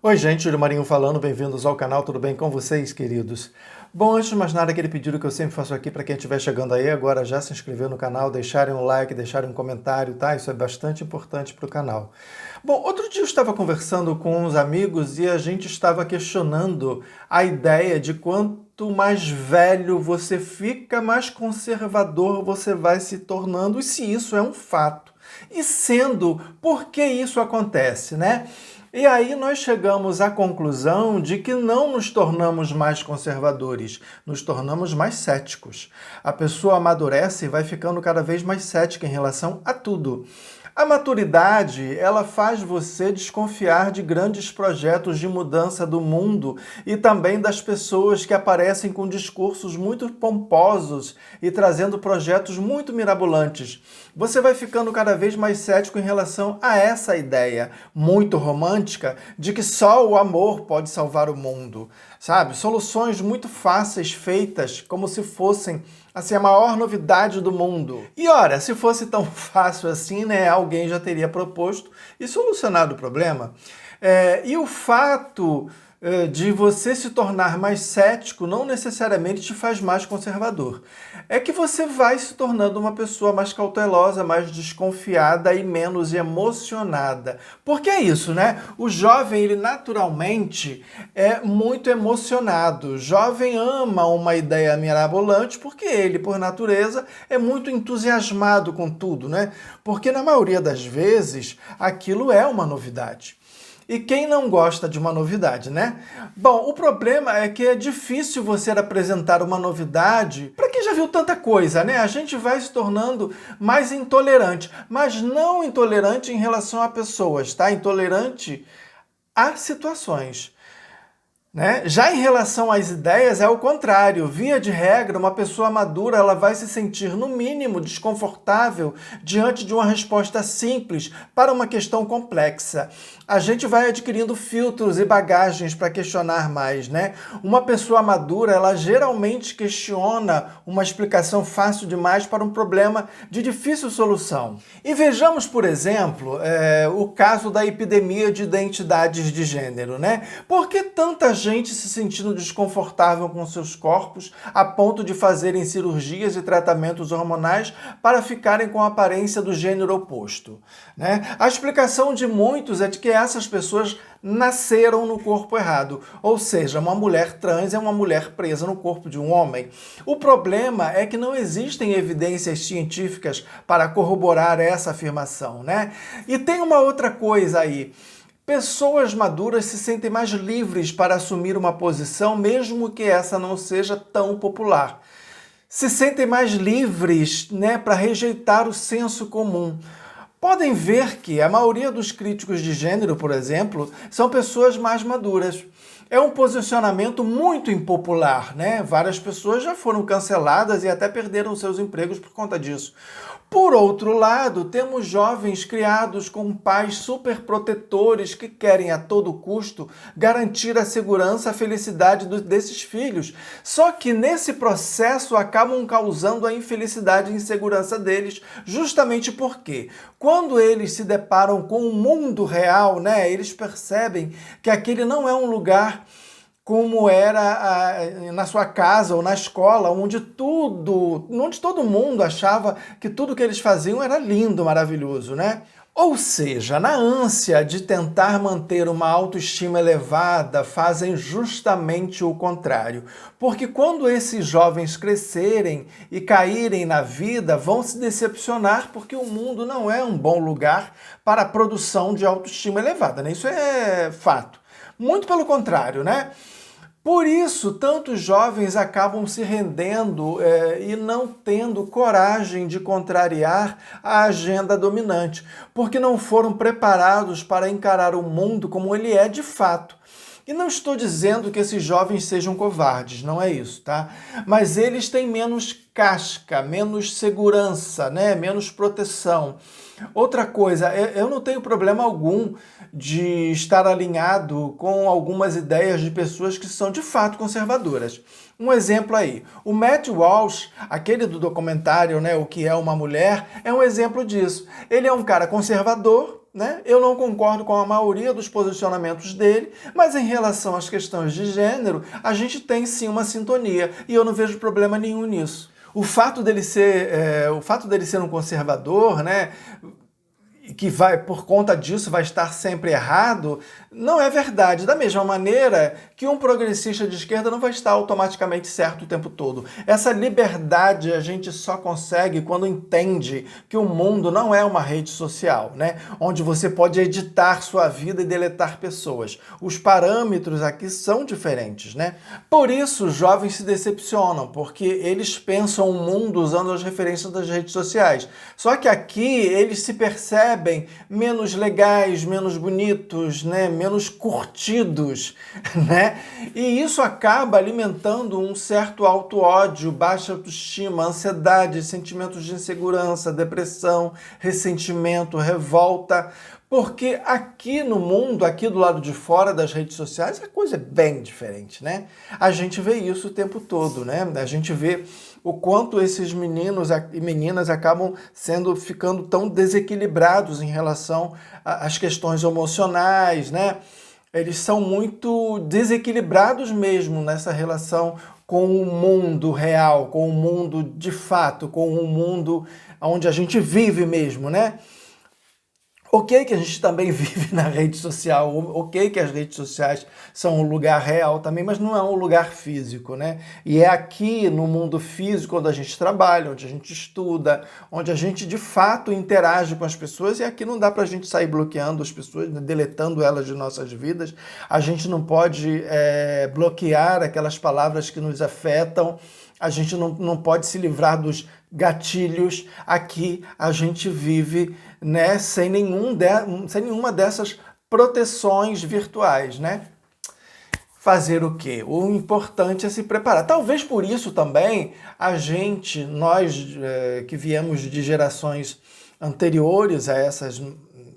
Oi gente, Júlio Marinho falando, bem-vindos ao canal, tudo bem com vocês, queridos? Bom, antes de mais nada, aquele pedido que eu sempre faço aqui para quem estiver chegando aí agora, já se inscrever no canal, deixarem um like, deixarem um comentário, tá? Isso é bastante importante para o canal. Bom, outro dia eu estava conversando com uns amigos e a gente estava questionando a ideia de quanto mais velho você fica, mais conservador você vai se tornando, e se isso é um fato. E sendo, por que isso acontece, né? E aí nós chegamos à conclusão de que não nos tornamos mais conservadores, nos tornamos mais céticos. A pessoa amadurece e vai ficando cada vez mais cética em relação a tudo. A maturidade, ela faz você desconfiar de grandes projetos de mudança do mundo e também das pessoas que aparecem com discursos muito pomposos e trazendo projetos muito mirabolantes. Você vai ficando cada vez mais cético em relação a essa ideia muito romântica de que só o amor pode salvar o mundo, sabe? Soluções muito fáceis feitas como se fossem assim, a maior novidade do mundo. E ora, se fosse tão fácil assim, né, alguém já teria proposto e solucionado o problema. E o fato de você se tornar mais cético não necessariamente te faz mais conservador. É que você vai se tornando uma pessoa mais cautelosa, mais desconfiada e menos emocionada. Porque é isso, né? O jovem, ele naturalmente é muito emocionado. O jovem ama uma ideia mirabolante porque ele, por natureza, é muito entusiasmado com tudo, né? Porque na maioria das vezes aquilo é uma novidade. E quem não gosta de uma novidade, né? Bom, o problema é que é difícil você apresentar uma novidade para quem já viu tanta coisa, né? A gente vai se tornando mais intolerante, mas não intolerante em relação a pessoas, tá? Intolerante a situações. Né? Já em relação às ideias é o contrário. Via de regra, uma pessoa madura ela vai se sentir, no mínimo, desconfortável diante de uma resposta simples para uma questão complexa. A gente vai adquirindo filtros e bagagens para questionar mais, né? Uma pessoa madura, ela geralmente questiona uma explicação fácil demais para um problema de difícil solução. E vejamos, por exemplo, o caso da epidemia de identidades de gênero, né? Por que tanta gente se sentindo desconfortável com seus corpos a ponto de fazerem cirurgias e tratamentos hormonais para ficarem com a aparência do gênero oposto, né? A explicação de muitos é de que essas pessoas nasceram no corpo errado, ou seja, uma mulher trans é uma mulher presa no corpo de um homem. O problema é que não existem evidências científicas para corroborar essa afirmação, né? E tem uma outra coisa aí. Pessoas maduras se sentem mais livres para assumir uma posição, mesmo que essa não seja tão popular. Se sentem mais livres, né, para rejeitar o senso comum. Podem ver que a maioria dos críticos de gênero, por exemplo, são pessoas mais maduras. É um posicionamento muito impopular, né? Várias pessoas já foram canceladas e até perderam seus empregos por conta disso. Por outro lado, temos jovens criados com pais superprotetores que querem a todo custo garantir a segurança e a felicidade desses filhos. Só que nesse processo acabam causando a infelicidade e insegurança deles, justamente porque quando eles se deparam com o mundo real, né, eles percebem que aquele não é um lugar como era na sua casa ou na escola, onde todo mundo achava que tudo que eles faziam era lindo, maravilhoso, né? Ou seja, na ânsia de tentar manter uma autoestima elevada, fazem justamente o contrário. Porque quando esses jovens crescerem e caírem na vida, vão se decepcionar porque o mundo não é um bom lugar para a produção de autoestima elevada, né? Isso é fato. Muito pelo contrário, né? Por isso, tantos jovens acabam se rendendo e não tendo coragem de contrariar a agenda dominante, porque não foram preparados para encarar o mundo como ele é de fato. E não estou dizendo que esses jovens sejam covardes, não é isso, tá? Mas eles têm menos casca, menos segurança, né? Menos proteção. Outra coisa, eu não tenho problema algum de estar alinhado com algumas ideias de pessoas que são de fato conservadoras. Um exemplo aí, o Matt Walsh, aquele do documentário, né, O que é uma Mulher, é um exemplo disso. Ele é um cara conservador, né? Eu não concordo com a maioria dos posicionamentos dele, mas em relação às questões de gênero, a gente tem sim uma sintonia e eu não vejo problema nenhum nisso. O fato dele ser um conservador, né? Que vai, por conta disso, vai estar sempre errado, não é verdade. Da mesma maneira que um progressista de esquerda não vai estar automaticamente certo o tempo todo. Essa liberdade a gente só consegue quando entende que o mundo não é uma rede social, né? Onde você pode editar sua vida e deletar pessoas. Os parâmetros aqui são diferentes, né? Por isso, os jovens se decepcionam, porque eles pensam o mundo usando as referências das redes sociais. Só que aqui eles se percebem menos legais, menos bonitos, né? Menos curtidos, né? E isso acaba alimentando um certo auto-ódio, baixa autoestima, ansiedade, sentimentos de insegurança, depressão, ressentimento, revolta. Porque aqui no mundo, aqui do lado de fora das redes sociais, a coisa é bem diferente, né? A gente vê isso o tempo todo, né? A gente vê o quanto esses meninos e meninas acabam ficando tão desequilibrados em relação às questões emocionais, né? Eles são muito desequilibrados mesmo nessa relação com o mundo real, com o mundo de fato, com o mundo onde a gente vive mesmo, né? Ok que a gente também vive na rede social, ok que as redes sociais são um lugar real também, mas não é um lugar físico, né? E é aqui no mundo físico onde a gente trabalha, onde a gente estuda, onde a gente de fato interage com as pessoas, e aqui não dá pra gente sair bloqueando as pessoas, deletando elas de nossas vidas. A gente não pode bloquear aquelas palavras que nos afetam, a gente não pode se livrar dos gatilhos. Aqui a gente vive, né, sem nenhuma dessas proteções virtuais, né? Fazer o quê? O importante é se preparar. Talvez por isso também nós que viemos de gerações anteriores a essas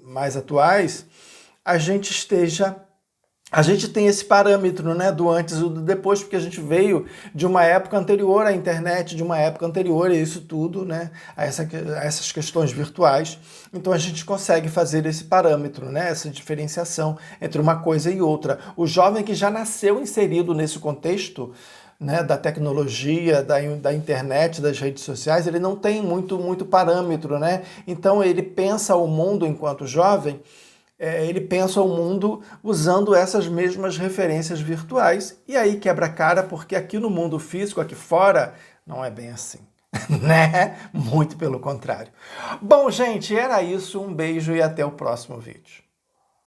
mais atuais, a gente tem esse parâmetro, né, do antes e do depois, porque a gente veio de uma época anterior à internet, de uma época anterior a isso tudo, né, a essas questões virtuais. Então a gente consegue fazer esse parâmetro, né, essa diferenciação entre uma coisa e outra. O jovem que já nasceu inserido nesse contexto, né, da tecnologia, da internet, das redes sociais, ele não tem muito parâmetro, né? Então ele pensa o mundo enquanto jovem, ele pensa o mundo usando essas mesmas referências virtuais, e aí quebra a cara, porque aqui no mundo físico, aqui fora, não é bem assim, né? Muito pelo contrário. Bom, gente, era isso. Um beijo e até o próximo vídeo.